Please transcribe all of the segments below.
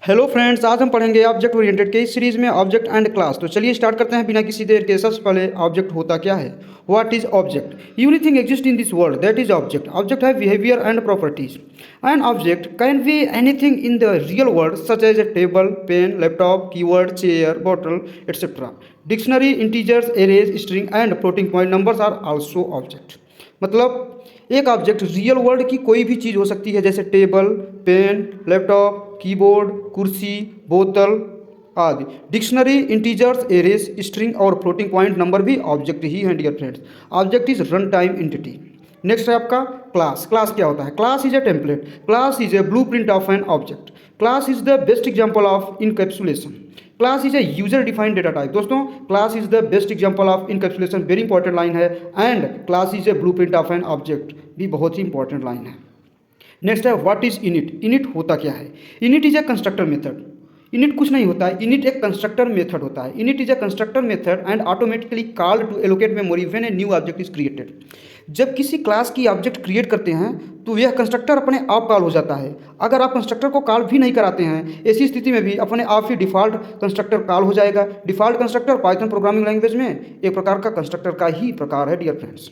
Hello friends, आज हम पढ़ेंगे ऑब्जेक्ट ओरिएंटेड के इस सीरीज में ऑब्जेक्ट एंड क्लास। तो चलिए स्टार्ट करते हैं बिना किसी देर के। सबसे पहले ऑब्जेक्ट होता क्या है? What is object? Everything exist in this world, that is object. Object है behaviour and properties. An object can be anything in the real world such as a table, pen, laptop, keyword, chair, bottle etcetera. Dictionary, integers, arrays, string and floating point numbers are also object. मतलब एक object real world की कोई भी चीज़ हो सकती है, जैसे table, pen, laptop, keyboard, कुर्सी, बोतल आदि। डिक्शनरी, इंटीजर्स, एरेज, स्ट्रिंग और फ्लोटिंग पॉइंट नंबर भी ऑब्जेक्ट ही हैं dear friends. Object is run time entity. Next है आपका क्लास। क्लास क्या होता है? Class is a template. Class is a blueprint of an object. Class is the best example of encapsulation. Class is a user defined data type. दोस्तों, class is the best example of encapsulation, very important line है। And class is A blueprint of an object भी बहुत ही important line है। Next है what is init. Init होता क्या है? Init is a constructor method. Init कुछ नहीं होता है, इनिट एक कंस्ट्रक्टर मेथड होता है। Init is a constructor method and automatically called to allocate memory when a new object is created. जब किसी क्लास की ऑब्जेक्ट क्रिएट करते हैं तो यह कंस्ट्रक्टर अपने आप कॉल हो जाता है। अगर आप कंस्ट्रक्टर को कॉल भी नहीं कराते हैं, ऐसी स्थिति में भी अपने आप ही डिफ़ॉल्ट कंस्ट्रक्टर कॉल हो जाएगा। Default constructor Python programming language में एक प्रकार का कंस्ट्रक्टर का ही प्रकार है डियर फ्रेंड्स।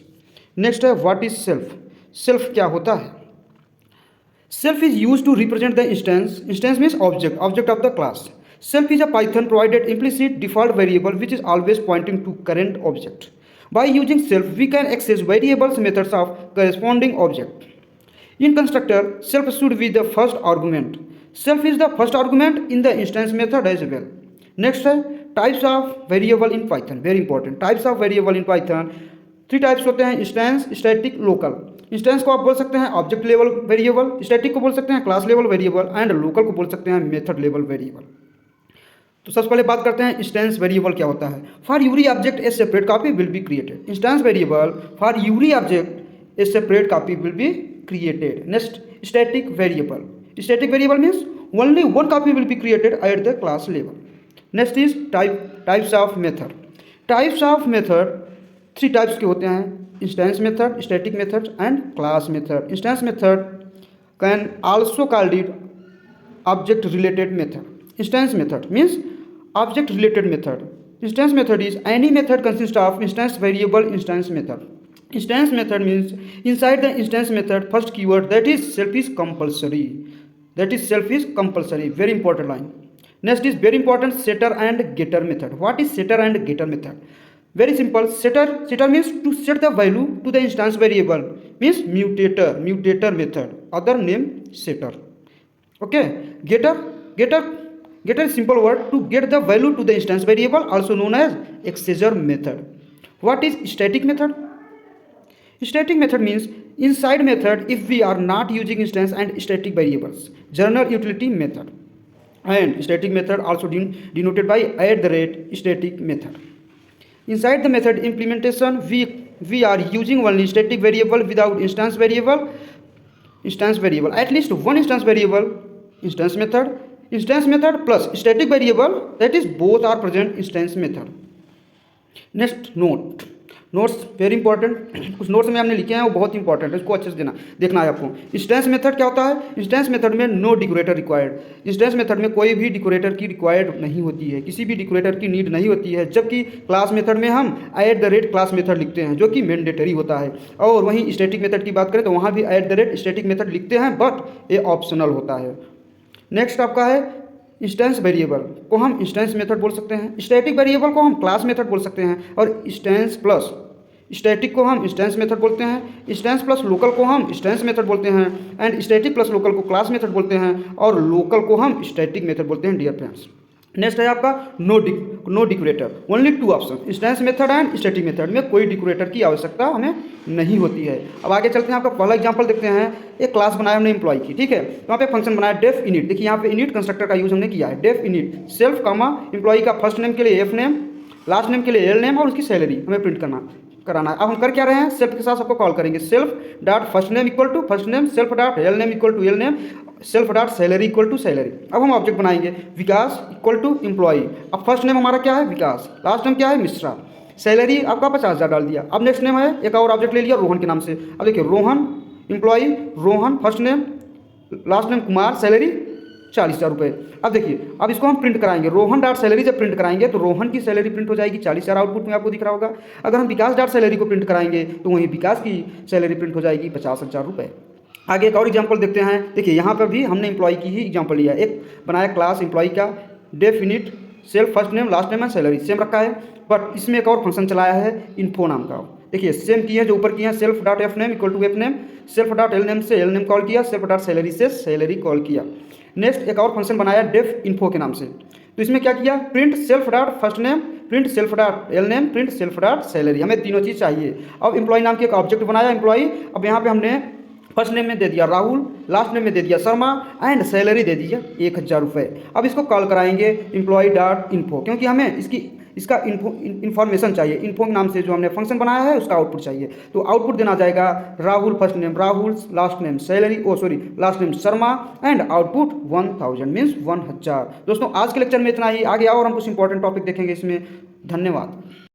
नेक्स्ट है व्हाट इज सेल्फ। सेल्फ क्या होता है? Self is used to represent the instance. Instance means object, object of the class. Self is a Python provided implicit default variable which is always pointing to current object. By using self, we can access variables methods of corresponding object. In constructor, self should be the first argument. Self is the first argument in the instance method as well. Next है types of variable in Python. Very important. Types of variable in Python. 3 types होते हैं: instance, static, local. Instance को आप बोल सकते हैं object level variable, static को बोल सकते हैं class level variable and local को बोल सकते हैं मेथड लेवल वेरिएबल। तो सबसे पहले बात करते हैं इंस्टेंस वेरिएबल क्या होता है। For Yuri object A separate copy will be created. Instance variable for Yuri object A separate copy will be created. Next static variable. Static variable means only one copy will be created at the class level. Next is types of method. Types of method 3 types के होते हैं: instance method, static method and class method. Instance method can also called it object related method. Instance method means object related method. Instance method is any method consist of instance variable instance method. Instance method means inside the instance method first keyword that is self is compulsory. That is self is compulsory, very important line. Next is very important setter and getter method. What is setter and getter method? Very simple. Setter means to set the value to the instance variable, means mutator method, other name setter. Okay. Getter is simple word to get the value to the instance variable, also known as accessor method. What is static method? Static method means inside method if we are not using instance and static variables. General utility method. And static method also denoted by @static method. Inside the method implementation, we are using only static variable without instance variable. At least one instance variable, instance method plus static variable, that is both are present instance method. Next, notes very important. कुछ notes में हमने लिखे हैं वो बहुत important है, उसको अच्छे से देखना है आपको। इंस्टेंस मेथड क्या होता है? इंस्टेंस मेथड में नो डिकोरेटर रिक्वायर्ड। इंस्टेंस मेथड में कोई भी डिकोरेटर की रिक्वायर्ड नहीं होती है, किसी भी डिकोरेटर की नीड नहीं होती है। जबकि क्लास मेथड में हम @class मेथड लिखते हैं जो कि मैंडेटरी होता है। और वहीं स्टैटिक मेथड की बात करें तो वहाँ भी @static मेथड लिखते हैं, बट ये ऑप्शनल होता है। नेक्स्ट आपका है इंस्टेंस वेरिएबल को हम इंस्टेंस मेथड बोल सकते हैं, स्टैटिक वेरिएबल को हम क्लास मेथड बोल सकते हैं, और इंस्टेंस प्लस स्टैटिक को हम इंस्टेंस मेथड बोलते हैं, इंस्टेंस प्लस लोकल को हम इंस्टेंस मेथड बोलते हैं, एंड स्टैटिक प्लस लोकल को क्लास मेथड बोलते हैं, और लोकल को हम स्टैटिक मेथड बोलते हैं डियर फ्रेंड्स। नेक्स्ट है आपका no decorator, only 2 option, instance method and static method में कोई डिकोरेटर की आवश्यकता हमें नहीं होती है। अब आगे चलते हैं, आपका पहला एग्जांपल देखते हैं। एक क्लास बनाया हमने एम्प्लॉय की, ठीक है। तो वहाँ पे फंक्शन बनाया डेफ इनिट। देखिए यहाँ पे इनिट कंस्ट्रक्टर का यूज हमने किया है। डेफ इनिट सेल्फ कामा एम्प्लॉय का फर्स्ट नेम के लिए एफ नेम, लास्ट नेम के लिए एल नेम और उसकी सैलरी हमें प्रिंट कराना है। अब हम कर क्या रहे हैं? सेल्फ के साथ सबको कॉल करेंगे। Self dot first name equal to first name, self dot L name equal to L name, self dot salary equal to salary. अब हम ऑब्जेक्ट बनाएंगे विकास इक्वल टू एम्प्लॉई। अब फर्स्ट नेम हमारा क्या है? विकास। लास्ट नेम क्या है? मिश्रा। सैलरी आपका 50,000 डाल दिया। अब नेक्स्ट नेम है, एक और ऑब्जेक्ट ले लिया रोहन के नाम से। अब देखिए Rohan employee, Rohan first name, last name Kumar, salary 40,000 रुपये। अब देखिए, अब इसको हम प्रिंट कराएंगे। रोहन डॉट सैलरी जब प्रिंट कराएंगे तो रोहन की सैलरी प्रिंट हो जाएगी 40,000 आउटपुट में आपको दिख रहा होगा। अगर हम विकास डॉट सैलरी को प्रिंट कराएंगे तो वहीं विकास की सैलरी प्रिंट हो जाएगी 50,000 रुपये। आगे एक और एग्जांपल देखते हैं। देखिए यहाँ पर भी हमने एम्प्लॉय की ही एग्जांपल लिया है। एक बनाया क्लास एम्प्लॉय का, definite self first name last name है सैलरी सेम रखा है, बट इसमें एक और फंक्शन चलाया है इन्फो नाम का। देखिए सेम की है जो ऊपर की है, self dot F name equal to F name, self dot L name से एल नेम कॉल किया, सेल्फ डॉट सैलरी से सैलरी कॉल किया। नेक्स्ट एक और फंक्शन बनाया डेफ इन्फो के नाम से। तो इसमें क्या किया, print self dot first name, print self dot L name, print self dot salary. हमें तीनों चीज़ चाहिए। अब एम्प्लॉय नाम की एक ऑब्जेक्ट बनाया एम्प्लॉय। अब यहाँ पे हमने फर्स्ट नेम में दे दिया राहुल, लास्ट नेम में दे दिया शर्मा एंड सैलरी दे दिया 1,000 रुपये। अब इसको कॉल कराएंगे एम्प्लॉय डॉट इन्फो, क्योंकि हमें इसका इन्फॉर्मेशन चाहिए। इन्फो के नाम से जो हमने फंक्शन बनाया है उसका आउटपुट चाहिए। तो आउटपुट देना जाएगा Rahul first name Rahul, last name salary, last name Sharma and output 1000 means 1000। दोस्तों आज के लेक्चर में इतना ही। आगे आओ और हम कुछ इंपॉर्टेंट टॉपिक देखेंगे इसमें। धन्यवाद।